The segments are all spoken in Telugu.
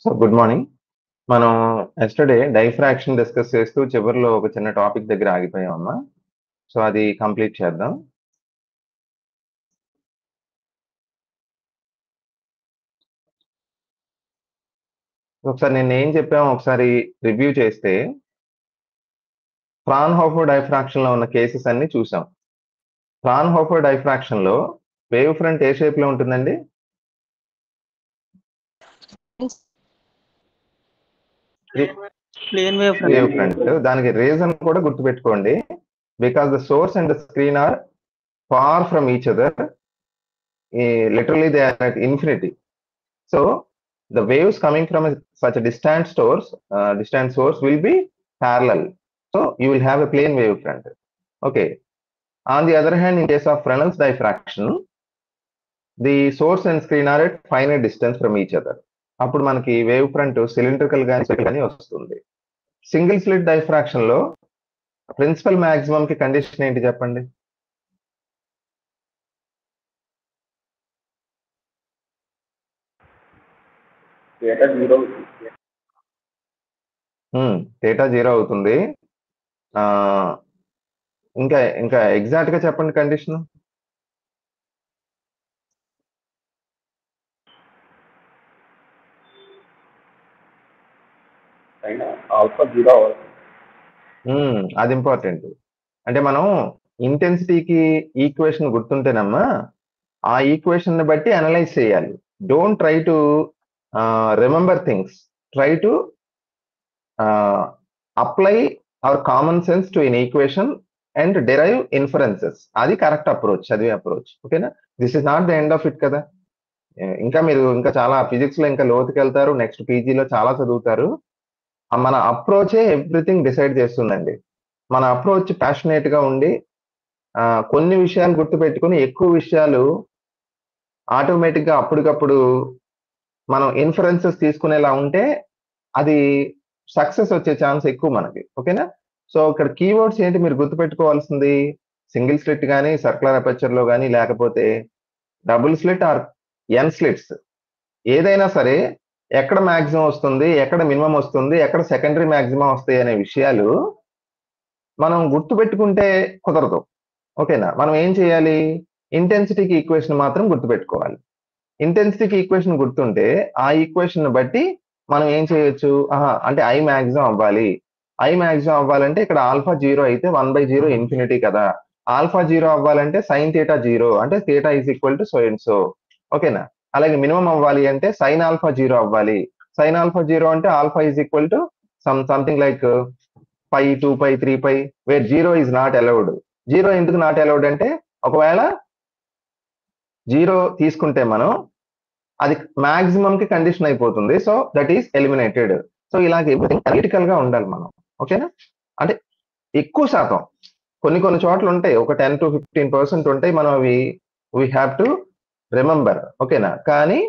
So good morning. మనం ఎస్టర్డే డైఫ్రాక్షన్ డిస్కస్ చేస్తూ చివరిలో ఒక చిన్న టాపిక్ దగ్గర ఆగిపోయామమ్మా. సో అది కంప్లీట్ చేద్దాం. ఒకసారి నేను ఏం చెప్పామో ఒకసారి రివ్యూ చేస్తే ఫ్రాన్హోఫర్ డైఫ్రాక్షన్ లో ఉన్న కేసెస్ అన్ని చూసాం. ఫ్రాన్హోఫర్ డైఫ్రాక్షన్ లో వేవ్ ఫ్రంట్ ఏ షేప్ లో ఉంటుందండి? Plane wave front. దానికి రీజన్ కూడా గుర్తుపెట్టుకోండి. Because the source and the screen are far from each other. Literally they are at infinity. So the waves coming from such a distant source will be parallel. So you will have a plane wave front. Okay. On the other hand, in case of Fresnel's diffraction, the source and screen are at finite distance from each other. అప్పుడు మనకి వేవ్ ఫ్రంట్ సిలిండ్రికల్ గానీ వస్తుంది. సింగిల్ స్లిట్ డైఫ్రాక్షన్ లో ప్రిన్సిపల్ మాక్సిమం కి కండిషన్ ఏంటి చెప్పండి? థీటా 0 అవుతుంది. ఇంకా ఎగ్జాక్ట్ గా చెప్పండి కండిషన్. అది ఇంపార్టెంట్. అంటే మనం ఇంటెన్సిటీకి ఈక్వేషన్ గుర్తుంటేనమ్మా ఆ ఈక్వేషన్ ని బట్టి అనలైజ్ చేయాలి. Don't try to remember things, try to apply our common sense to in equation and derive inferences. అది కరెక్ట్ అప్రోచ్, చదివే అప్రోచ్. ఓకేనా? This is not the end of it కదా. మీరు ఇంకా చాలా ఫిజిక్స్ లో ఇంకా లోతుకి వెళ్తారు, నెక్స్ట్ పీజీలో చాలా చదువుతారు. మన అప్రోచే ఎవ్రీథింగ్ డిసైడ్ చేస్తుందండి. మన అప్రోచ్ ప్యాషనేట్ గా ఉండి కొన్ని విషయాలు గుర్తుపెట్టుకుని ఎక్కువ విషయాలు ఆటోమేటిక్ గా అప్పటికప్పుడు మనం ఇన్ఫరెన్సెస్ తీసుకునేలా ఉంటే అది సక్సెస్ వచ్చే ఛాన్స్ ఎక్కువ మనకి. ఓకేనా? సో ఇక్కడ కీవర్డ్స్ ఏంటి మీరు గుర్తుపెట్టుకోవాల్సింది? సింగిల్ స్లిట్ కానీ, సర్కులర్ అపర్చర్ లో కానీ, లేకపోతే double slit or N slits, ఏదైనా సరే ఎక్కడ మాక్సిమం వస్తుంది, ఎక్కడ మినిమం వస్తుంది, ఎక్కడ సెకండరీ మాక్సిమం వస్తాయి అనే విషయాలు మనం గుర్తుపెట్టుకుంటే కుదరదు. ఓకేనా? మనం ఏం చేయాలి? ఇంటెన్సిటీకి ఈక్వేషన్ మాత్రం గుర్తుపెట్టుకోవాలి. ఇంటెన్సిటీకి ఈక్వేషన్ గుర్తుంటే ఆ ఈక్వేషన్ బట్టి మనం ఏం చేయొచ్చు? అంటే ఐ మాక్సిమం అవ్వాలి. ఐ మాక్సిమం అవ్వాలంటే ఇక్కడ ఆల్ఫా 0 అయితే 1/0 ఇన్ఫినిటీ కదా. ఆల్ఫా 0 అవ్వాలంటే సైన్ థీటా 0, అంటే theta is equal to so and so. ఓకేనా? అలాగే మినిమం అవ్వాలి అంటే సైన్ ఆల్ఫా 0 అవ్వాలి. సైన్ ఆల్ఫా 0 అంటే alpha is equal to something like pi, 2π, 3π, where 0 is not allowed. 0 ఎందుకు నాట్ అలౌడ్ అంటే ఒకవేళ 0 తీసుకుంటే మనం అది మాక్సిమం కి కండిషన్ అయిపోతుంది. So that is eliminated. So ఇలాగే క్రిటికల్ గా ఉండాలి మనం. ఓకేనా? అంటే ఎక్కువ శాతం కొన్ని చోట్ల ఉంటాయి, ఒక 10 to 15% ఉంటాయి, మనం అవి వీ హ్యావ్ టు రిమెంబర్. ఓకేనా? కానీ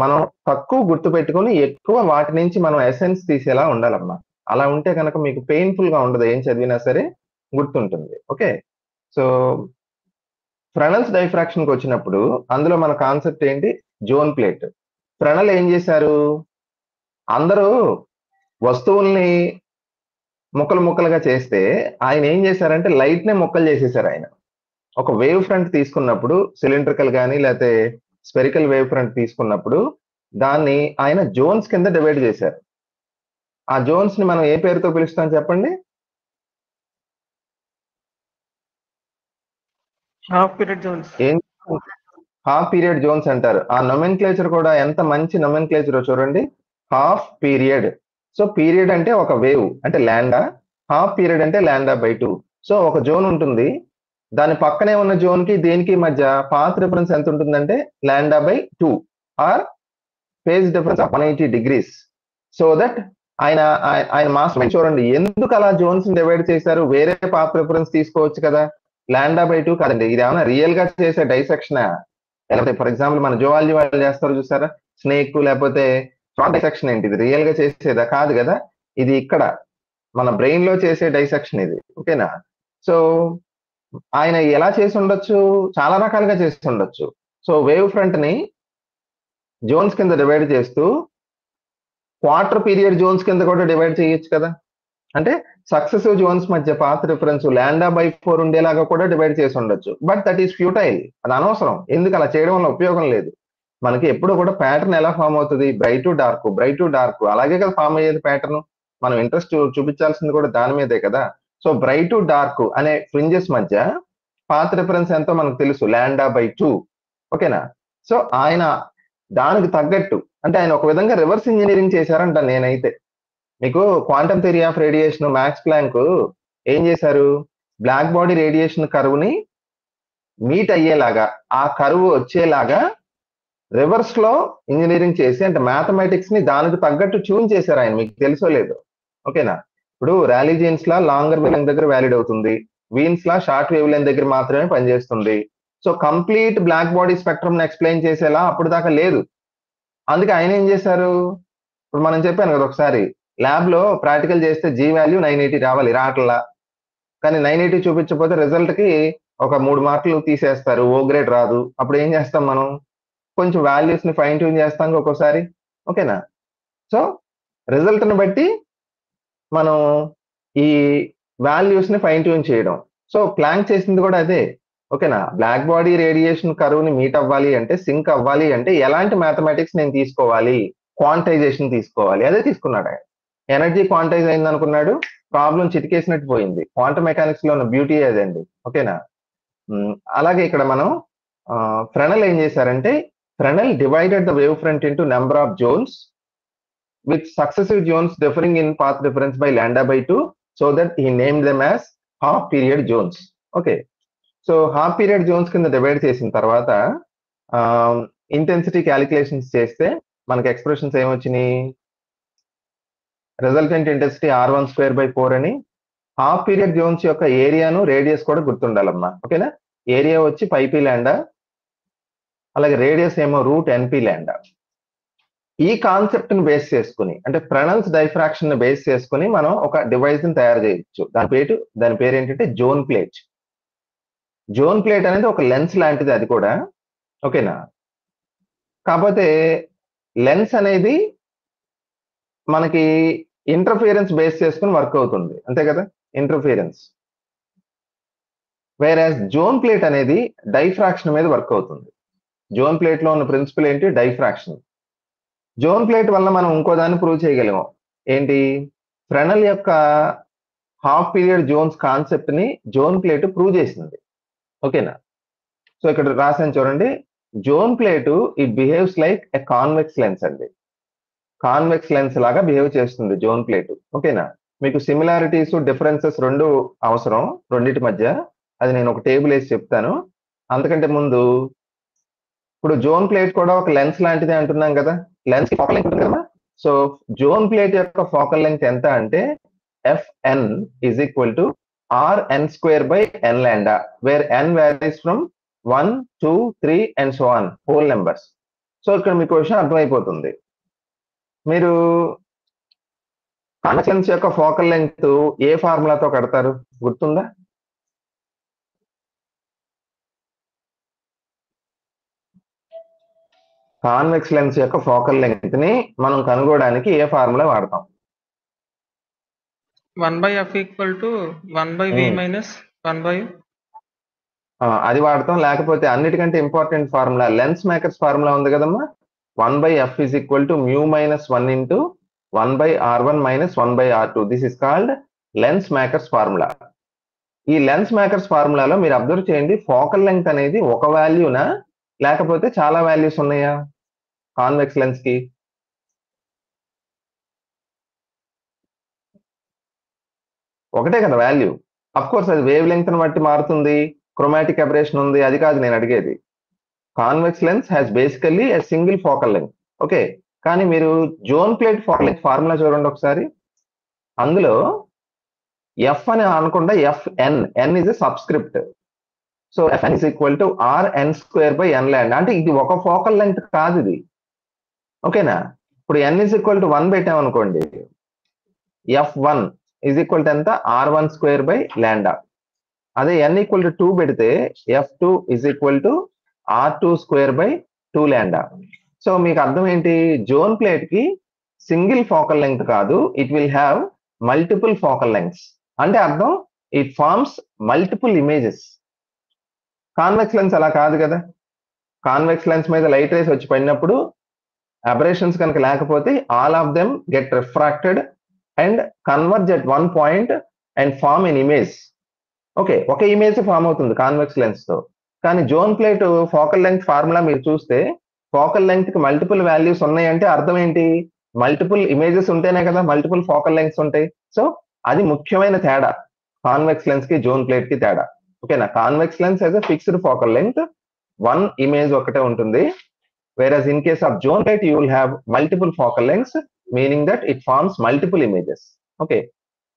మనం తక్కువ గుర్తు పెట్టుకుని ఎక్కువ వాటి నుంచి మనం ఎసెన్స్ తీసేలా ఉండాలమ్మా. అలా ఉంటే కనుక మీకు పెయిన్ఫుల్ గా ఉండదు, ఏం చదివినా సరే గుర్తుంటుంది. ఓకే? సో ఫ్రెనెల్స్ డైఫ్రాక్షన్ కి వచ్చినప్పుడు అందులో మన కాన్సెప్ట్ ఏంటి? Zone plate. ఫ్రెనెల్ ఏం చేశారు? అందరూ వస్తువుల్ని ముక్కలుగా చేస్తే ఆయన ఏం చేశారంటే లైట్ నే ముక్కలు చేసేసారు. ఆయన ఒక వేవ్ ఫ్రంట్ తీసుకున్నప్పుడు, సిలిండ్రికల్ కానీ లేకపోతే స్పెరికల్ వేవ్ ఫ్రంట్ తీసుకున్నప్పుడు దాన్ని ఆయన జోన్స్ కింద డివైడ్ చేశారు. ఆ జోన్స్ ని మనం ఏ పేరుతో పిలుస్తాం చెప్పండి? Half period zones. Half period zones అంటారు. ఆ నొమెన్క్లేచర్ కూడా ఎంత మంచి నొమెన్క్లేచర్ చూడండి. Half period. సో పీరియడ్ అంటే ఒక వేవ్ అంటే లాండా, హాఫ్ పీరియడ్ అంటే λ/2. సో ఒక జోన్ ఉంటుంది, దాని పక్కనే ఉన్న జోన్ కి దేనికి మధ్య పాత్ డిఫరెన్స్ ఎంత ఉంటుందంటే λ/2 or phase difference 180 degrees. So that ఆయన మాస్టర్ చూడండి ఎందుకు అలా జోన్స్ డివైడ్ చేశారు. వేరే పాత్ డిఫరెన్స్ తీసుకోవచ్చు కదా. λ/2 కాదండి, ఇది ఏమైనా రియల్ గా చేసే డైసెక్షన్? లేకపోతే ఫర్ ఎగ్జాంపుల్ మన జువాలజీ వాళ్ళు చేస్తారు చూసారా, స్నేక్ లేకపోతే డైసెక్షన్ ఏంటి? ఇది రియల్ గా చేసేదా? కాదు కదా. ఇది ఇక్కడ మన బ్రెయిన్ లో చేసే డైసెక్షన్ ఇది. ఓకేనా? సో ఆయన ఎలా చేసి ఉండొచ్చు? చాలా రకాలుగా చేసి ఉండొచ్చు. సో వేవ్ ఫ్రంట్ ని జోన్స్ కింద డివైడ్ చేస్తూ క్వార్టర్ పీరియడ్ జోన్స్ కింద కూడా డివైడ్ చేయొచ్చు కదా. అంటే సక్సెసివ్ జోన్స్ మధ్య పాత్ రిఫరెన్స్ λ/4 ఉండేలాగా కూడా డివైడ్ చేసి ఉండొచ్చు. బట్ దట్ ఈస్ ఫ్యూటైల్, అది అనవసరం. ఎందుకు అలా చేయడం వల్ల ఉపయోగం లేదు. మనకి ఎప్పుడు కూడా ప్యాటర్న్ ఎలా ఫామ్ అవుతుంది, bright to dark, bright to dark, అలాగే కదా ఫామ్ అయ్యేది ప్యాటర్న్. మనం ఇంట్రెస్ట్ చూపించాల్సింది కూడా దాని మీదే కదా. సో బ్రైట్ టు డార్క్ అనే ఫ్రింజెస్ మధ్య పాత్ రిఫరెన్స్ ఎంతో మనకు తెలుసు, λ/2. ఓకేనా. సో ఆయన దానికి తగ్గట్టు, అంటే ఆయన ఒక విధంగా రివర్స్ ఇంజనీరింగ్ చేశారంట నేనైతే. మీకు quantum theory of radiation Max Planck ఏం చేశారు, బ్లాక్ బాడీ రేడియేషన్ కర్వ్ ని మీట్ అయ్యేలాగా, ఆ కర్వ్ వచ్చేలాగా రివర్స్ లో ఇంజనీరింగ్ చేసి, అంటే మ్యాథమెటిక్స్ ని దానికి తగ్గట్టు ట్యూన్ చేశారు ఆయన, మీకు తెలుసో లేదు. ఓకేనా. ఇప్పుడు Rayleigh Jeans law longer wavelength దగ్గర వ్యాలిడ్ అవుతుంది, Wien's law short wavelength దగ్గర మాత్రమే పనిచేస్తుంది. So complete black body spectrum explain చేసేలా అప్పుడు దాకా లేదు. అందుకే ఆయన ఏం చేశారు, ఇప్పుడు మనం చెప్పాను కదా ఒకసారి, ల్యాబ్ లో ప్రాక్టికల్ చేస్తే జీ వాల్యూ 980 రావాలి, రావట్లా. కానీ 980 చూపించకపోతే రిజల్ట్ కి ఒక 3 మార్కులు తీసేస్తారు, ఓ గ్రేడ్ రాదు. అప్పుడు ఏం చేస్తాం మనం, కొంచెం వాల్యూస్ ని ఫైన్ ట్యూన్ చేస్తాం ఒక్కోసారి. ఓకేనా. సో రిజల్ట్ ని బట్టి మనం ఈ వాల్యూస్ ని ఫైన్ ట్యూన్ చేయడం. సో ప్లాంక్ చేసింది కూడా అదే. ఓకేనా. బ్లాక్ బాడీ రేడియేషన్ కర్వ్ ని మీట్ అవ్వాలి అంటే, సింక్ అవ్వాలి అంటే ఎలాంటి మ్యాథమెటిక్స్ నేను తీసుకోవాలి, క్వాంటైజేషన్ తీసుకోవాలి, అదే తీసుకున్నాడు ఆయన. ఎనర్జీ క్వాంటైజ్ అయింది అనుకున్నాడు, ప్రాబ్లం చిటికేసినట్టు పోయింది. క్వాంటమ్ మెకానిక్స్ లో ఉన్న బ్యూటీ అదండి. ఓకేనా. అలాగే ఇక్కడ మనం ఫ్రెనెల్ ఏం చేశారంటే, Fresnel divided the wave front into number of zones with successive zones differing in path difference by λ/2, so that he named them as half period zones. Okay. So half period zones కింద డివైడ్ చేసిన తర్వాత ఇంటెన్సిటీ క్యాలిక్యులేషన్స్ చేస్తే మనకి ఎక్స్ప్రెషన్స్ ఏమొచ్చినాయి, రిజల్టెంట్ ఇంటెన్సిటీ R1²/4 అని. హాఫ్ పీరియడ్ జోన్స్ యొక్క ఏరియాను రేడియస్ కూడా గుర్తుండాలమ్మా. ఓకేనా. ఏరియా వచ్చి πp λ, అలాగే రేడియస్ ఏమో √np λ. ఈ కాన్సెప్ట్ ని బేస్ చేసుకుని, అంటే ఫ్రెనెల్స్ డైఫ్రాక్షన్ ని బేస్ చేసుకుని మనం ఒక డివైస్ ని తయారు చేయొచ్చు. దాని పేరు ఏంటంటే జోన్ ప్లేట్. జోన్ ప్లేట్ అనేది ఒక లెన్స్ లాంటిది అది కూడా. ఓకేనా. కాకపోతే లెన్స్ అనేది మనకి ఇంటర్ఫియరెన్స్ బేస్ చేసుకుని వర్క్ అవుతుంది, అంతే కదా, ఇంటర్ఫియరెన్స్. వేరాజ్ జోన్ ప్లేట్ అనేది డైఫ్రాక్షన్ మీద వర్క్ అవుతుంది. జోన్ ప్లేట్ లో ఉన్న ప్రిన్సిపల్ ఏంటి, డైఫ్రాక్షన్. జోన్ ప్లేట్ వల్ల మనం ఇంకో దాన్ని ప్రూవ్ చేయగలిగాం, ఏంటి, ఫ్రెనెల్ యొక్క హాఫ్ పీరియడ్ జోన్స్ కాన్సెప్ట్ ని జోన్ ప్లేట్ ప్రూవ్ చేసింది. ఓకేనా. సో ఇక్కడ రాసాను చూడండి, zone plate it behaves like a convex lens అండి. కాన్వెక్స్ లెన్స్ లాగా బిహేవ్ చేస్తుంది జోన్ ప్లేట్. ఓకేనా. మీకు సిమిలారిటీస్ డిఫరెన్సెస్ రెండు అవసరం, రెండింటి మధ్య. అది నేను ఒక టేబుల్ వేసి చెప్తాను. అంతకంటే ముందు, ఇప్పుడు జోన్ ప్లేట్ కూడా ఒక లెన్స్ లాంటిది అంటున్నాం కదా, లెన్స్ కి ఫోకల్ లెంగ్త్ ఉంటుంది కదా. సో జోన్ ప్లేట్ యొక్క ఫోకల్ లెంగ్త్ ఎంత అంటే Fn is equal to Rn²/n λ, where n varies from 1, 2, 3 and so on, whole numbers. So ఇక్కడ మీకు విషయం అర్థమైపోతుంది. మీరు కాన్వెక్స్ లెన్స్ యొక్క ఫోకల్ లెంగ్త్ ఏ ఫార్ములాతో కడతారు, గుర్తుందా? కాన్వెక్స్ లెన్స్ యొక్క ఫోకల్ లెంగ్త్ ని మనం కనుగొనడానికి ఏ ఫార్ములా వాడతాం? 1/f = 1/v - 1/u. అది వాడతాం. లేకపోతే అన్నిటికంటే important formula, lens makers formula ఉంది కదమ్మా, 1/f = μ - 1 × 1/r1 - 1/r2. This is called lens makers formula. ఈ లెన్స్ మేకర్స్ ఫార్ములాలో మీరు అబ్జర్వ్ చేయండి, ఫోకల్ లెంగ్త్ అనేది ఒక వాల్యూనా లేకపోతే చాలా వాల్యూస్ ఉన్నాయా కాన్వెక్స్ లెన్స్ కి? ఒకటే కదా వాల్యూ. అఫ్ కోర్స్ అది వేవ్ లెంగ్త్ ని బట్టి మారుతుంది, క్రోమాటిక్ అబరేషన్ ఉంది, అది కాదు నేను అడిగేది. Convex lens has basically a single focal length. Okay. కానీ మీరు zone plate focal length formula చూడండి ఒకసారి. అందులో ఎఫ్ అని అనకుండా Fn, n is a subscript. So Fn is equal to Rn²/n λ. అంటే ఇది ఒక ఫోకల్ లెంగ్త్ కాదు ఇది. ఓకేనా. ఇప్పుడు n is equal to 1 పెట్టామనుకోండి, F1 is equal to ఎంత, R1² λ. అదే n = 2 పెడితే F2 is equal to R2² /2 λ. So మీకు అర్థం ఏంటి, జోన్ ప్లేట్ కి సింగిల్ ఫోకల్ లెంగ్త్ కాదు, it will have multiple focal lengths. అంటే అర్థం it forms multiple images. Convex lens అలా కాదు కదా. కాన్వెక్స్ లెన్స్ మీద లైట్ రేస్ వచ్చి పడినప్పుడు అబరేషన్స్ కనుక లేకపోతే all of them get refracted and converge at one point and form an image. Okay, ఒక ఇమేజ్ ఫార్మ్ అవుతుంది కాన్వెక్స్ లెన్స్ తో. కానీ zone plate focal length formula మీరు చూస్తే ఫోకల్ లెంగ్త్ కి మల్టిపుల్ వాల్యూస్ ఉన్నాయంటే అర్థం ఏంటి? మల్టిపుల్ ఇమేజెస్ ఉంటేనే కదా మల్టిపుల్ ఫోకల్ లెంగ్త్స్ ఉంటాయి. సో అది ముఖ్యమైన తేడా కాన్వెక్స్ లెన్స్ కి జోన్ ప్లేట్ కి తేడా. ఓకేనా? Convex lens as a fixed focal length, one image ఒకటే ఉంటుంది. Whereas in case of zone plate, you will have multiple focal lengths, meaning that it forms multiple images. Okay.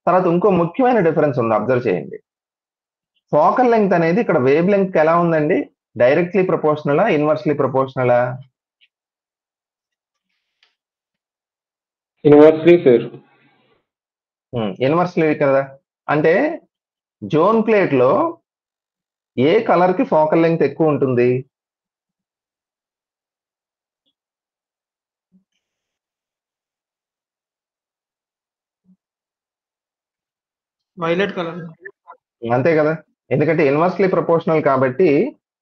తర్వాత ఇంకో ముఖ్యమైన డిఫరెన్స్ ఉంది, అబ్జర్వ్ చేయండి. ఫోకల్ లెంగ్త్ అనేది ఇక్కడ వేవ్ లెంగ్త్ ఎలా ఉందండి? డైరెక్ట్లీ ప్రపోర్షనలా, ఇన్వర్స్లీ ప్రపోర్షనలా? Inversely sir. ఇన్వర్స్లీ కదా. అంటే జోన్ ప్లేట్ లో ఏ కలర్ కి ఫోకల్ లెంగ్త్ ఎక్కువ ఉంటుంది? Violet colour. అంతే కదా, ఎందుకంటే ఇన్వర్స్లీ ప్రపోర్షనల్ కాబట్టి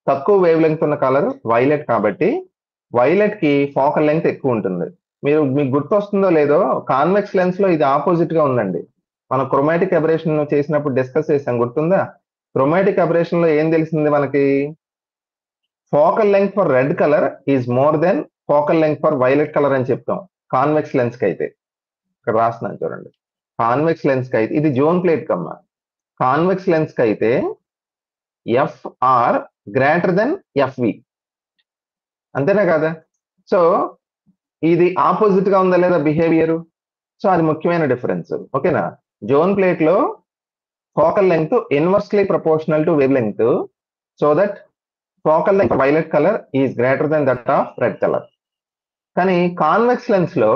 తక్కువ వేవ్ లెంగ్త్ ఉన్న కలర్ వైలెట్ కాబట్టి వైలెట్ కి ఫోకల్ లెంగ్త్ ఎక్కువ ఉంటుంది. మీకు గుర్తొస్తుందో లేదో, కాన్వెక్స్ లెన్స్ లో ఇది ఆపోజిట్ గా ఉందండి. మనం క్రోమాటిక్ అబరేషన్ చేసినప్పుడు డిస్కస్ చేసాం, గుర్తుందా? క్రోమాటిక్ అబరేషన్ లో ఏం తెలిసింది మనకి? Focal length for red colour is more than focal length for violet colour అని చెప్తాం కాన్వెక్స్ లెన్స్ కి అయితే. ఇక్కడ రాస్తున్నాను చూడండి. కాన్వెక్స్ లెన్స్ కి అయితే, ఇది జోన్ ప్లేట్ కమ్మా, కాన్వెక్స్ లెన్స్ కి అయితే ఎఫ్ఆర్ గ్రేటర్ దెన్ ఎఫ్వి, అంతేనా కదా? సో ఇది ఆపోజిట్ గా ఉందా లేదా బిహేవియర్? సో అది ముఖ్యమైన డిఫరెన్స్. ఓకేనా? జోన్ ప్లేట్ లో focal length inversely proportional to wave length, so that focal length violet colour is greater than that of red colour. కానీ కాన్వెక్స్ లెన్స్ లో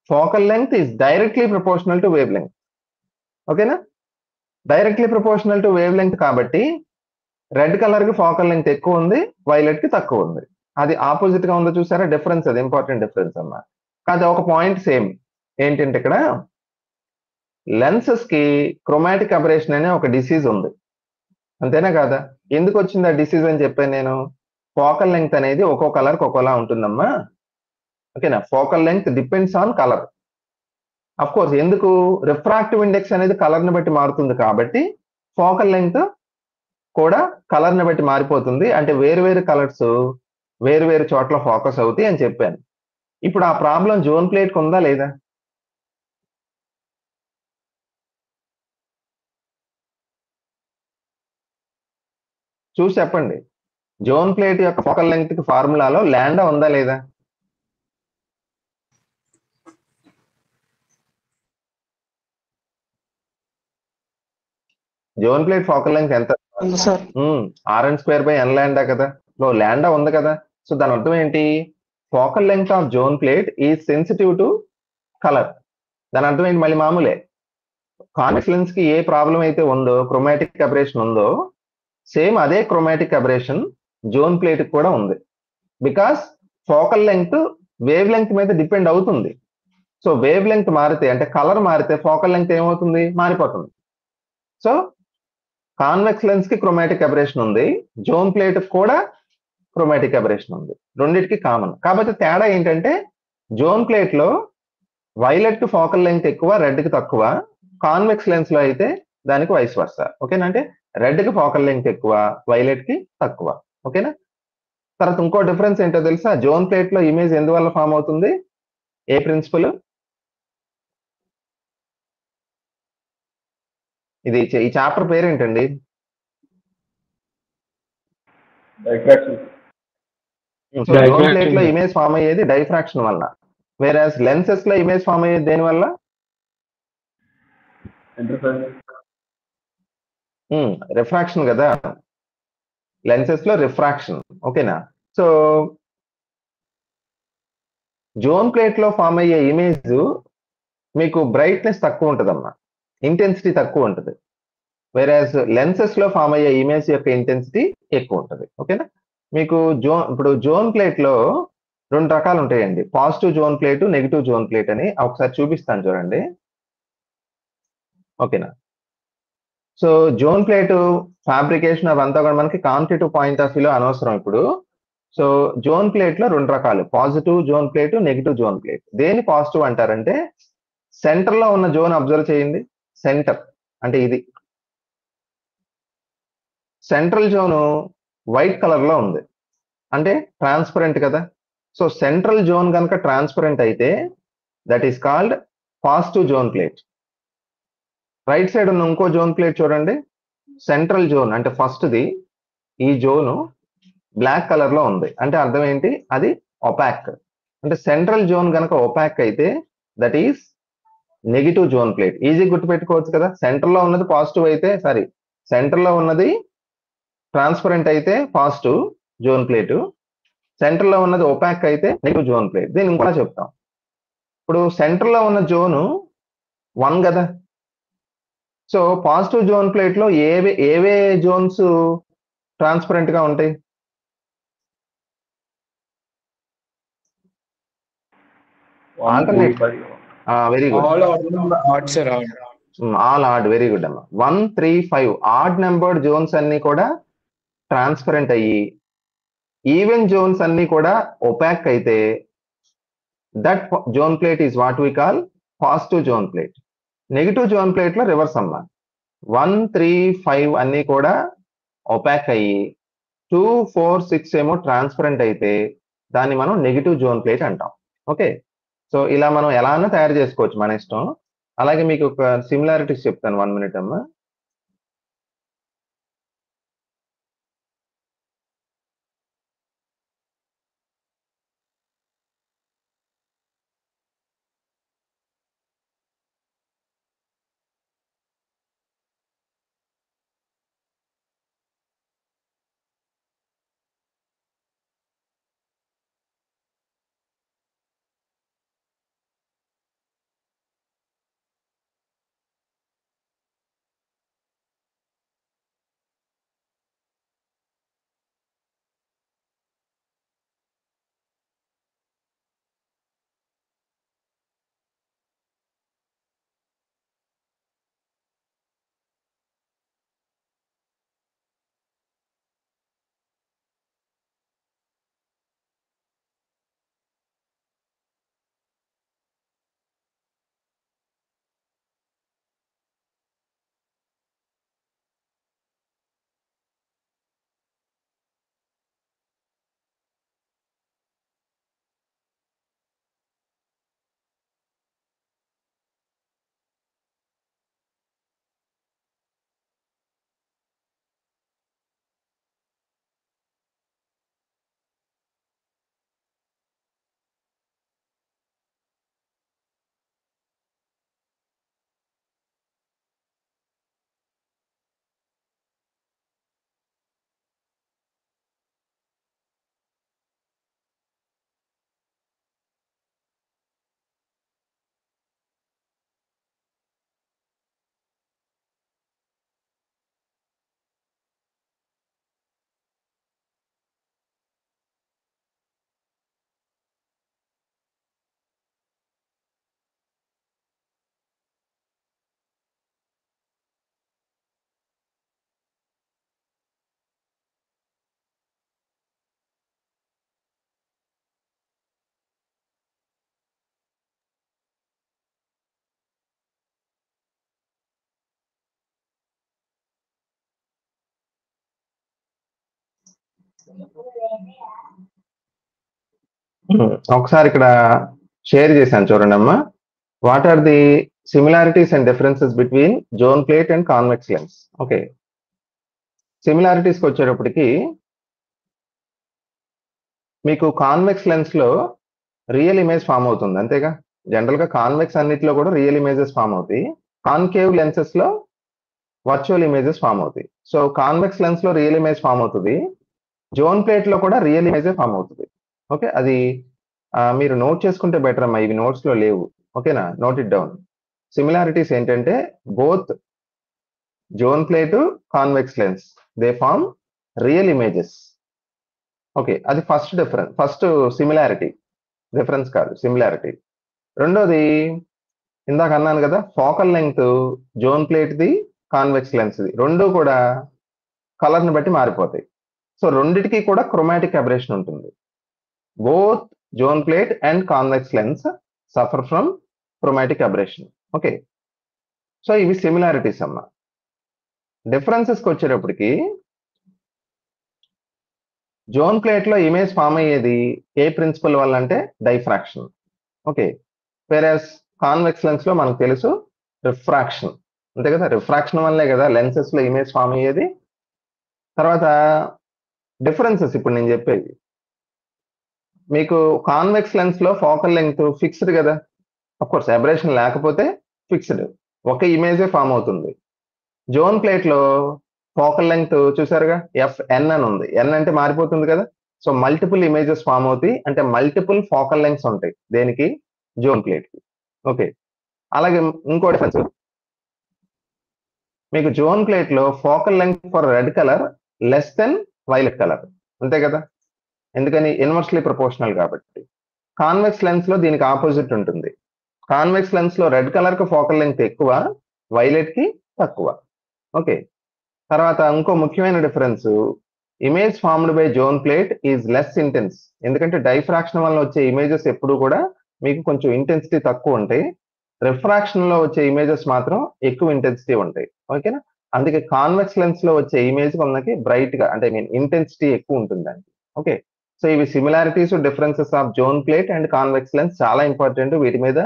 focal length is directly proportional to wave length. ఓకేనా? Directly proportional to wave length కాబట్టి రెడ్ కలర్ కి ఫోకల్ లెంగ్త్ ఎక్కువ ఉంది, వైలెట్ కి తక్కువ ఉంది. అది ఆపోజిట్ గా ఉందో చూసారా? డిఫరెన్స్, అది ఇంపార్టెంట్ డిఫరెన్స్ అమ్మా. కాదు, ఒక పాయింట్ సేమ్. ఏంటంటే ఇక్కడ లెన్సెస్ కి క్రోమాటిక్ అబరేషన్ అనే ఒక డిసీజ్ ఉంది, అంతేనా కాదా? ఎందుకు వచ్చింది ఆ డిసీజ్ అని చెప్పాను నేను? ఫోకల్ లెంగ్త్ అనేది ఒక్కో కలర్ కి ఒక్కోలా ఉంటుందమ్మా. ఓకేనా? Focal length depends on colour. Of course, ఎందుకు? రిఫ్రాక్టివ్ ఇండెక్స్ అనేది కలర్ ని బట్టి మారుతుంది కాబట్టి ఫోకల్ లెంగ్త్ కూడా కలర్ ని బట్టి మారిపోతుంది. అంటే వేరు కలర్స్ వేరు చోట్ల ఫోకస్ అవుతాయి అని చెప్పాను. ఇప్పుడు ఆ ప్రాబ్లం జోన్ ప్లేట్ కు ఉందా లేదా? చూసి చెప్పండి. జోన్ ప్లేట్ యొక్క ఫోకల్ లెంగ్త్ కి ఫార్ములాలో లాండా ఉందా లేదా? జోన్ ప్లేట్ ఫోకల్ లెంగ్త్ ఎంత? r² n లాండా కదా. లాండా ఉంది కదా. సో దాని అర్థం ఏంటి? Focal length of zone plate is sensitive to colour. దాని అర్థం ఏంటి? మళ్ళీ మామూలే. కాన్వెక్స్ లెన్స్ కి ఏ ప్రాబ్లం అయితే ఉందో, క్రోమాటిక్ అబరేషన్ ఉందో, సేమ్ అదే క్రోమాటిక్ అబరేషన్ జోన్ ప్లేట్ కూడా ఉంది. Because focal length wave length మీద డిపెండ్ అవుతుంది. సో వేవ్ లెంగ్త్ మారితే, అంటే కలర్ మారితే ఫోకల్ లెంగ్త్ ఏమవుతుంది? మారిపోతుంది. సో కాన్వెక్స్ లెన్స్ కి క్రోమాటిక్ అబరేషన్ ఉంది, జోన్ ప్లేట్ కూడా క్రోమాటిక్ అబరేషన్ ఉంది, రెండింటికి కామన్. కాబట్టి తేడా ఏంటంటే జోన్ ప్లేట్ లో వైలెట్ కి ఫోకల్ లెంగ్త్ ఎక్కువ, రెడ్ కి తక్కువ. కాన్వెక్స్ లెన్స్ లో అయితే దానికి వైస్ వర్సా. ఓకేనా? అంటే రెడ్ కి ఫోకల్ లెంగ్త్ ఎక్కువ, వైలెట్ కి తక్కువ. ఓకేనా? తర్వాత ఇంకో డిఫరెన్స్ ఏంటో తెలుసా? జోన్ ప్లేట్ లో ఇమేజ్ ఎందువల్ల ఫామ్ అవుతుంది? ఏ ప్రిన్సిపల్? ఇది ఈ చాప్టర్ పేరేంటండి? జోన్ ప్లేట్ లో ఇమేజ్ ఫామ్ అయ్యేది డైఫ్రాక్షన్ వల్ల, వేరాస్ లెన్సెస్ లో ఇమేజ్ ఫామ్ అయ్యేది దేని వల్ల? రిఫ్రాక్షన్ కదా. లెన్సెస్ లో రిఫ్రాక్షన్. ఓకేనా? సో జోన్ ప్లేట్ లో ఫామ్ అయ్యే ఇమేజ్ మీకు బ్రైట్నెస్ తక్కువ ఉంటుందమ్మా, ఇంటెన్సిటీ తక్కువ ఉంటుంది. వేరాస్ లెన్సెస్ లో ఫామ్ అయ్యే ఇమేజ్ యొక్క ఇంటెన్సిటీ ఎక్కువ ఉంటుంది. ఓకేనా? మీకు ఇప్పుడు జోన్ ప్లేట్ లో రెండు రకాలు ఉంటాయండి, positive zone plate, negative zone plate అని. ఒకసారి చూపిస్తాను చూడండి, ఓకేనా. సో జోన్ ప్లేట్ ఫ్యాబ్రికేషన్ అవంతా కూడా మనకి కాంపిటేటివ్ పాయింట్ ఆఫ్ వ్యూలో అనవసరం ఇప్పుడు. సో జోన్ ప్లేట్ లో రెండు రకాలు, positive zone plate, negative zone plate. దేని పాజిటివ్ అంటారంటే సెంటర్ లో ఉన్న జోన్ అబ్జర్వ్ చేయండి. సెంటర్ అంటే ఇది సెంట్రల్ జోన్ వైట్ కలర్ లో ఉంది, అంటే ట్రాన్స్పరెంట్ కదా. సో సెంట్రల్ జోన్ కనుక ట్రాన్స్పరెంట్ అయితే that is called positive zone plate. Right side ఉన్న ఇంకో జోన్ ప్లేట్ చూడండి, సెంట్రల్ జోన్ అంటే ఫస్ట్ది, ఈ జోను బ్లాక్ కలర్ లో ఉంది, అంటే అర్థం ఏంటి, అది ఒపాక్. అంటే సెంట్రల్ జోన్ కనుక ఒపాక్ అయితే that is negative zone plate. Easy గుర్తుపెట్టుకోవచ్చు కదా, సెంటర్ లో ఉన్నది పాజిటివ్ అయితే, సారీ, సెంటర్ లో ఉన్నది ట్రాన్స్పరెంట్ అయితే పాజిటివ్ జోన్ ప్లేట్, సెంటర్ లో ఉన్నది ఒపాక్ అయితే నెగిటివ్ జోన్ ప్లేట్. దీన్ని ఇంకా చెప్తాం. ఇప్పుడు సెంటర్ లో ఉన్న జోను 1 కదా. సో పాజిటివ్ జోన్ ప్లేట్ లో ఏవే జోన్స్ ట్రాన్స్పరెంట్ గా ఉంటాయి? Alternate, very good, all odd, very good అమ్మా. 1, 3, 5 ఆడ్ నెంబర్డ్ జోన్స్ అన్ని కూడా ట్రాన్స్పరెంట్ అయ్యి ఈవెన్ జోన్స్ అన్ని కూడా ఒపాక్ అయితే that zone plate is what we call positive zone plate. Negative zone plate లో రివర్స్ అమ్మా, 1, 3, 5 అన్ని కూడా ఒపాక్ అయ్యి 2, 4, 6 ఏమో ట్రాన్స్పరెంట్ అయితే దాన్ని మనం నెగిటివ్ జోన్ ప్లేట్ అంటాం. ఓకే, సో ఇలా మనం ఎలా అన్నా తయారు చేసుకోవచ్చు, మన ఇష్టం. అలాగే మీకు ఒక సిమిలారిటీస్ చెప్తాను, 1 minute అమ్మా. ఒకసారి ఇక్కడ షేర్ చేశాను చూడండి అమ్మా. What are the similarities and differences between zone plate and convex lens? Okay, సిమిలారిటీస్కి వచ్చేటప్పటికి మీకు కాన్వెక్స్ లెన్స్ లో రియల్ ఇమేజ్ ఫామ్ అవుతుంది, అంతేగా. జనరల్ గా కాన్వెక్స్ అన్నిటిలో కూడా రియల్ ఇమేజెస్ ఫామ్ అవుతాయి, కాన్కేవ్ లెన్సెస్ లో వర్చువల్ ఇమేజెస్ ఫామ్ అవుతాయి. సో కాన్వెక్స్ లెన్స్ లో రియల్ ఇమేజ్ ఫామ్ అవుతుంది, జోన్ ప్లేట్ లో కూడా రియల్ ఇమేజ్ ఫామ్ అవుతుంది. ఓకే, అది మీరు నోట్ చేసుకుంటే బెటర్ అమ్మా, ఇవి నోట్స్ లో లేవు. ఓకేనా, నోట్ ఇట్ డౌన్. సిమిలారిటీస్ ఏంటంటే both zone plate, convex lens, they form real images. Okay, అది first difference, first similarity, difference కాదు, సిమిలారిటీ. రెండోది ఇందాక అన్నాను కదా, ఫోకల్ లెంగ్త్ జోన్ ప్లేట్ ది, కాన్వెక్స్ లెన్స్ ది రెండు కూడా కలర్ ని బట్టి మారిపోతాయి. సో రెండిటికి కూడా క్రోమాటిక్ అబరేషన్ ఉంటుంది. Both zone plate and convex lens suffer from chromatic aberration. Okay, so ఇవి సిమిలారిటీస్ అమ్మా. డిఫరెన్సెస్ కి వచ్చేటప్పటికి జోన్ ప్లేట్ లో ఇమేజ్ ఫామ్ అయ్యేది ఏ ప్రిన్సిపల్ వల్ల అంటే డైఫ్రాక్షన్. ఓకే, వేరస్ కాన్వెక్స్ లెన్స్ లో మనకు తెలుసు రిఫ్రాక్షన్, అంతే కదా, రిఫ్రాక్షన్ వల్లే కదా లెన్సెస్ లో ఇమేజ్ ఫామ్ అయ్యేది. తర్వాత డిఫరెన్సెస్ ఇప్పుడు నేను చెప్పేది, మీకు కాన్వెక్స్ లెన్స్ లో ఫోకల్ లెంగ్త్ ఫిక్స్డ్ కదా, అఫ్ కోర్స్ అబరేషన్ లేకపోతే ఫిక్స్డ్, ఒక ఇమేజే ఫామ్ అవుతుంది. జోన్ ప్లేట్ లో ఫోకల్ లెంగ్త్ చూసారుగా ఎఫ్ఎన్ అని ఉంది, ఎన్ అంటే మారిపోతుంది కదా, సో మల్టిపుల్ ఇమేజెస్ ఫామ్ అవుతాయి, అంటే మల్టిపుల్ ఫోకల్ లెంగ్త్స్ ఉంటాయి దేనికి, జోన్ ప్లేట్ కి. ఓకే, అలాగే ఇంకో డిఫరెన్స్, మీకు జోన్ ప్లేట్ లో focal length for red colour less than violet colour, అంతే కదా, ఎందుకని ఇన్వర్స్లీ ప్రపోర్షనల్ కాబట్టి. కాన్వెక్స్ లెన్స్ లో దీనికి ఆపోజిట్ ఉంటుంది, కాన్వెక్స్ లెన్స్ లో రెడ్ కలర్ కి ఫోకల్ లెంగ్త్ ఎక్కువ, వైలెట్ కి తక్కువ. ఓకే, తర్వాత ఇంకో ముఖ్యమైన difference, image formed by zone plate is less intense, ఎందుకంటే డైఫ్రాక్షన్ వల్ల వచ్చే ఇమేజెస్ ఎప్పుడు కూడా మీకు కొంచెం ఇంటెన్సిటీ తక్కువ ఉంటాయి, రిఫ్రాక్షన్ లో వచ్చే ఇమేజెస్ మాత్రం ఎక్కువ ఇంటెన్సిటీ ఉంటాయి. ఓకేనా, అందుకే కాన్వెక్స్ లెన్స్ లో వచ్చే ఇమేజ్ మనకి బ్రైట్ గా, అంటే మీన్ ఇంటెన్సిటీ ఎక్కువ ఉంటుంది. ఓకే, సో ఇవి similarities differences of zone plate and convex lens చాలా ఇంపార్టెంట్. వీటి మీద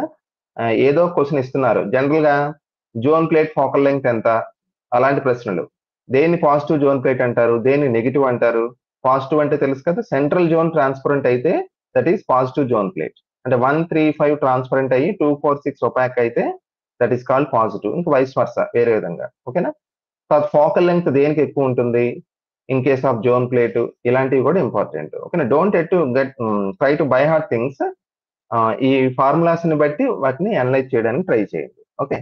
ఏదో క్వశ్చన్ ఇస్తున్నారు జనరల్ గా, జోన్ ప్లేట్ ఫోకల్ లెంగ్త్ ఎంత, అలాంటి ప్రశ్నలు. దేన్ని పాజిటివ్ జోన్ ప్లేట్ అంటారు, దేన్ని నెగిటివ్ అంటారు. పాజిటివ్ అంటే తెలుసు కదా, సెంట్రల్ జోన్ ట్రాన్స్పరెంట్ అయితే that is positive zone plate, అంటే 1, 3, 5 ట్రాన్స్పరెంట్ అయ్యి 2, 4, 6 ఒపాక్ అయితే దట్ ఈస్ కాల్డ్ పాజిటివ్, ఇంకా వైస్ వర్సా వేరే విధంగా. ఓకేనా, ఫోకల్ లెంగ్త్ దేనికి ఎక్కువ ఉంటుంది in case of zone plate, ఇలాంటివి కూడా ఇంపార్టెంట్. ఓకేనా, don't get try to buy heart things, ఈ ఫార్ములాస్ ని బట్టి వాటిని అనలైజ్ చేయడానికి ట్రై చేయండి. ఓకే,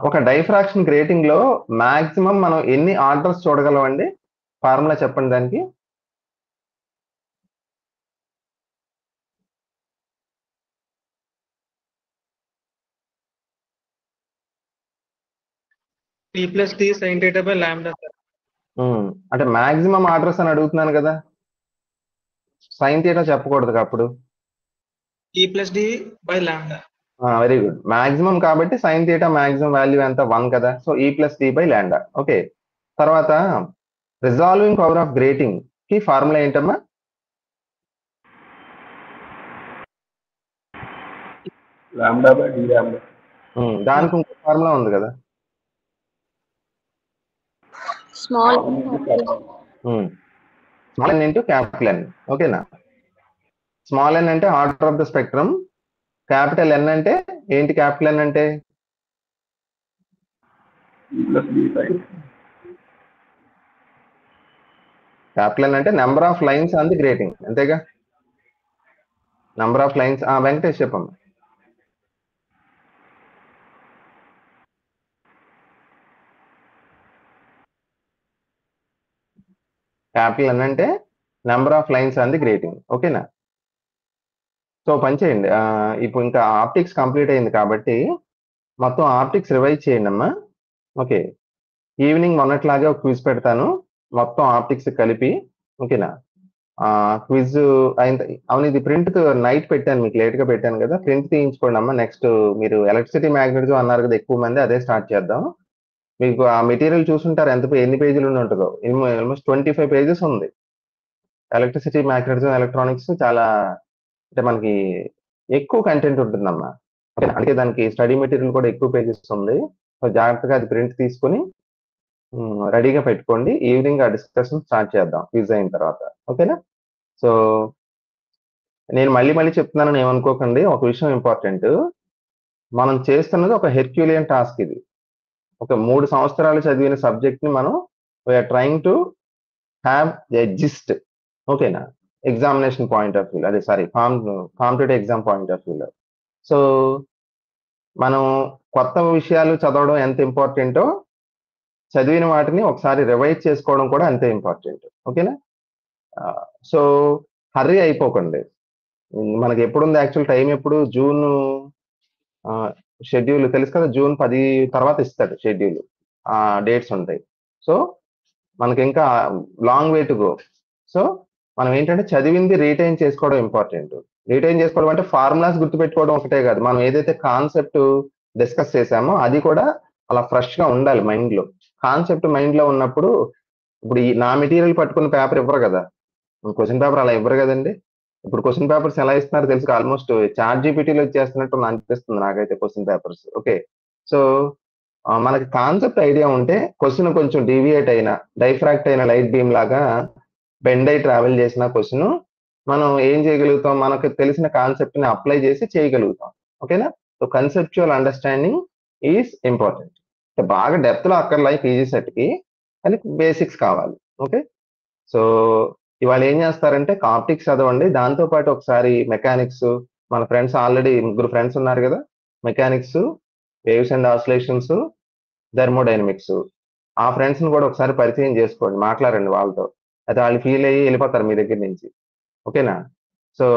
ఒక డైఫ్రాక్షన్ గ్రేటింగ్ లో మాక్సిమం మనం ఎన్ని ఆర్డర్స్ చూడగలం అండి, ఫార్ములా చెప్పండి దానికి. P plus D sin theta by lambda. అంటే మాక్సిమం ఆర్డర్స్ అని అడుగుతున్నాను కదా, సైన్ థీటా చెప్పకూడదు అప్పుడు. P plus D by lambda. Very good, maximum కాబట్టి సైన్ థీటా మాక్సిమం వాల్యూ ఎంత 1 కదా, సో ఈ plus D by lambda. Okay, తర్వాత రిజాల్వింగ్ పవర్ ఆఫ్ గ్రేటింగ్ కి ఫార్ములా ఏంటమ్మా, లాంబ్డా బై డి లాంబ్డా. దానికి ఇంకో ఫార్ములా ఉంది కదా, small N into capital N. ఓకేనా, స్మాల్ ఎన్ అంటే order of the spectrum, capital N అంటే ఏంటి, క్యాపిటల్ ఎన్ అంటే క్యాపిటల్ ఎన్ అంటే number of lines on the grating, అంతేగా, నెంబర్ ఆఫ్ లైన్స్. వెంకటేష్ చెప్పమ్మా. క్యాపిటల్ ఎన్ అంటే number of lines on the grating. ఓకేనా, సో పని చేయండి, ఇప్పుడు ఇంకా ఆప్టిక్స్ కంప్లీట్ అయింది కాబట్టి మొత్తం ఆప్టిక్స్ రివైజ్ చేయండి అమ్మా. ఓకే, ఈవినింగ్ మొన్నట్లాగే ఒక క్విజ్ పెడతాను మొత్తం ఆప్టిక్స్ కలిపి. ఓకేనా, క్విజ్ అయిన, అవును ఇది ప్రింట్ నైట్ పెట్టాను మీకు, లేట్ గా పెట్టాను కదా, ప్రింట్ తీయించుకోండి అమ్మా. నెక్స్ట్ మీరు ఎలక్ట్రిసిటీ మ్యాగ్నెటిజం అన్నారు కదా ఎక్కువ మంది, అదే స్టార్ట్ చేద్దాం. మీకు ఆ మెటీరియల్ చూసుంటారు ఎన్ని పేజీలు ఉంటుందో, ఆల్మోస్ట్ 25 పేజెస్ ఉంది. ఎలక్ట్రిసిటీ మ్యాగ్నెటిజం ఎలక్ట్రానిక్స్ చాలా, అంటే మనకి ఎక్కువ కంటెంట్ ఉంటుందమ్మా. అందుకే దానికి స్టడీ మెటీరియల్ కూడా ఎక్కువ పేజెస్ ఉంది. సో జాగ్రత్తగా అది ప్రింట్ తీసుకొని రెడీగా పెట్టుకోండి. ఈవినింగ్ ఆ డిస్కషన్ స్టార్ట్ చేద్దాం క్విజ్ అయిన తర్వాత. ఓకేనా, సో నేను మళ్ళీ చెప్తున్నానని ఏమనుకోకండి, ఒక విషయం ఇంపార్టెంట్, మనం చేస్తున్నది ఒక హెర్క్యూలియన్ టాస్క్ ఇది. ఒక 3 సంవత్సరాలు చదివిన సబ్జెక్ట్ ని మనం we are trying to have a gist, ఓకేనా, ఎగ్జామినేషన్ పాయింట్ ఆఫ్ వ్యూ, అదే sorry competitive exam point of వ్యూలో. సో మనం కొత్త విషయాలు చదవడం ఎంత ఇంపార్టెంటో చదివిన వాటిని ఒకసారి రివైజ్ చేసుకోవడం కూడా అంతే ఇంపార్టెంట్, ఓకేనా. సో హర్రీ అయిపోకండి. మనకి ఎప్పుడుంది యాక్చువల్ టైం, ఎప్పుడు జూన్ షెడ్యూల్ తెలుసు కదా, జూన్ 10 తర్వాత ఇస్తాడు షెడ్యూల్, డేట్స్ ఉంటాయి. సో మనకి ఇంకా long way to go. So మనం ఏంటంటే చదివింది రీటైన్ చేసుకోవడం ఇంపార్టెంట్. రీటైన్ చేసుకోవడం అంటే ఫార్ములాస్ గుర్తుపెట్టుకోవడం ఒకటే కాదు, మనం ఏదైతే కాన్సెప్ట్ డిస్కస్ చేసామో అది కూడా అలా ఫ్రెష్ గా ఉండాలి మైండ్ లో. కాన్సెప్ట్ మైండ్ లో ఉన్నప్పుడు, ఇప్పుడు నా మెటీరియల్ పట్టుకున్న పేపర్ ఇవ్వరు కదా, క్వశ్చన్ పేపర్ అలా ఇవ్వరు కదండి. ఇప్పుడు క్వశ్చన్ పేపర్స్ ఎలా ఇస్తున్నారు తెలుసు, ఆల్మోస్ట్ చాట్ జీపీటీలో చేస్తున్నట్టు అనిపిస్తుంది నాకైతే క్వశ్చన్ పేపర్స్. ఓకే, సో మనకి కాన్సెప్ట్ ఐడియా ఉంటే క్వశ్చన్ కొంచెం డీవియేట్ అయినా, డైఫ్రాక్ట్ అయిన లైట్ బీమ్ లాగా బెండ్ అయి ట్రావెల్ చేసిన క్వశ్చన్ మనం ఏం చేయగలుగుతాం, మనకు తెలిసిన కాన్సెప్ట్ ని అప్లై చేసి చేయగలుగుతాం, ఓకేనా. So conceptual understanding is important. బాగా డెప్త్ లో అక్కర్లే పీజీ సెట్ కి, కానీ బేసిక్స్ కావాలి, ఓకే. సో ఇవాళ ఏం చేస్తారంటే ఆప్టిక్స్ చదవండి, దాంతో పాటు ఒకసారి మెకానిక్స్, మన ఫ్రెండ్స్ ఆల్రెడీ 3 ఫ్రెండ్స్ ఉన్నారు కదా, mechanics, waves and oscillations, thermodynamics, ఆ ఫ్రెండ్స్ ని కూడా ఒకసారి పరిచయం చేసుకోండి, మాట్లాడండి వాళ్ళతో, అయితే వాళ్ళు ఫీల్ అయ్యి వెళ్ళిపోతారు మీ దగ్గర నుంచి, ఓకేనా. సో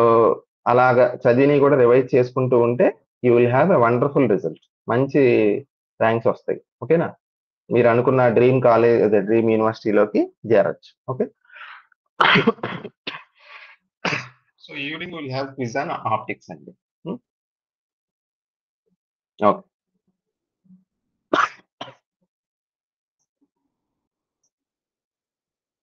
అలాగా చదివిని కూడా రివైజ్ చేసుకుంటూ ఉంటే you will have a wonderful result, మంచి ర్యాంక్స్ వస్తాయి, ఓకేనా. మీరు అనుకున్న డ్రీమ్ కాలేజ్, అదే డ్రీమ్ యూనివర్సిటీలోకి చేరొచ్చు, okay. So evening will have quiz on optics అండి. ఓకే.